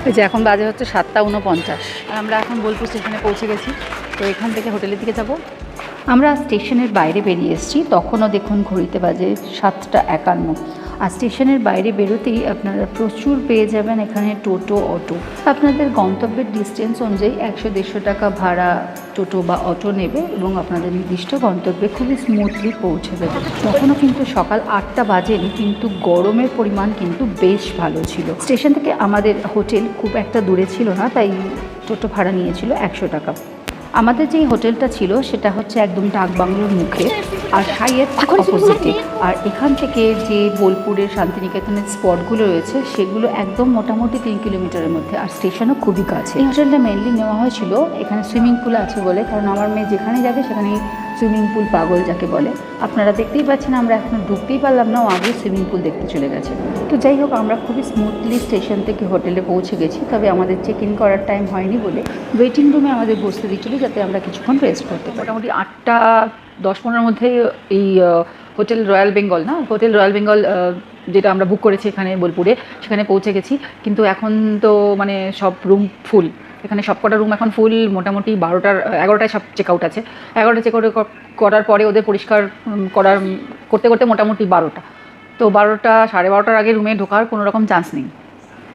এই যে এখন বাজে হচ্ছে 7:49 আর আমরা এখন বোলপুর স্টেশনে পৌঁছে গেছি। তো এখান থেকে হোটেলের দিকে যাব। আমরা স্টেশনের বাইরে বেরিয়ে এসেছি, তখনও দেখুন ঘড়িতে বাজে 7:51। আর স্টেশনের বাইরে বেরোতেই আপনারা প্রচুর পেয়ে যাবেন এখানে টোটো, অটো। আপনাদের গন্তব্যের ডিস্টেন্স অনুযায়ী 100-150 টাকা ভাড়া টোটো বা অটো নেবে এবং আপনাদের নির্দিষ্ট গন্তব্যে খুবই স্মুথলি পৌঁছে দেবে। তখনও কিন্তু সকাল 8টা বাজেনি, কিন্তু গরমের পরিমাণ কিন্তু বেশ ভালো ছিল। স্টেশন থেকে আমাদের হোটেল খুব একটা দূরে ছিল না, তাই টোটো ভাড়া নিয়েছিল 100 টাকা। আমাদের যেই হোটেলটা ছিল সেটা হচ্ছে একদম ডাকবাংলোর মুখে আর সাইয়ের অপোজিটে। আর এখান থেকে যে বোলপুরের শান্তিনিকেতনের স্পটগুলো রয়েছে সেগুলো একদম মোটামুটি 3 কিলোমিটারের মধ্যে, আর স্টেশনও খুবই কাছে। এই হোটেলটা মেনলি নেওয়া হয়েছিল এখানে সুইমিং পুল আছে বলে, কারণ আমার মেয়ে যেখানে যাবে সেখানেই সুইমিং পুল পাগল যাকে বলে। আপনারা দেখতেই পাচ্ছেন আমরা এখনও ঢুকতেই পারলাম না, ও আগে সুইমিং পুল দেখতে চলে গেছে। তো যাই হোক, আমরা খুবই স্মুথলি স্টেশন থেকে হোটেলে পৌঁছে গেছি। তবে আমাদের চেক ইন করার টাইম হয়নি বলে ওয়েটিং রুমে আমাদের বসতে দিচ্ছিল যাতে আমরা কিছুক্ষণ রেস্ট করতে পারি। মোটামুটি 8:10-15 মধ্যে এই হোটেল রয়্যাল বেঙ্গল যেটা আমরা বুক করেছি এখানে বোলপুরে, সেখানে পৌঁছে গেছি। কিন্তু এখন তো মানে সব রুম ফুল, এখানে সব কটা রুম এখন ফুল। মোটামুটি 11টায় সব চেক আউট আছে। 11টা চেক আউট করার পরে ওদের পরিষ্কার করতে করতে মোটামুটি 12টা। তো 12টা, 12:30 আগে রুমে ঢোকার কোনো রকম চান্স নেই।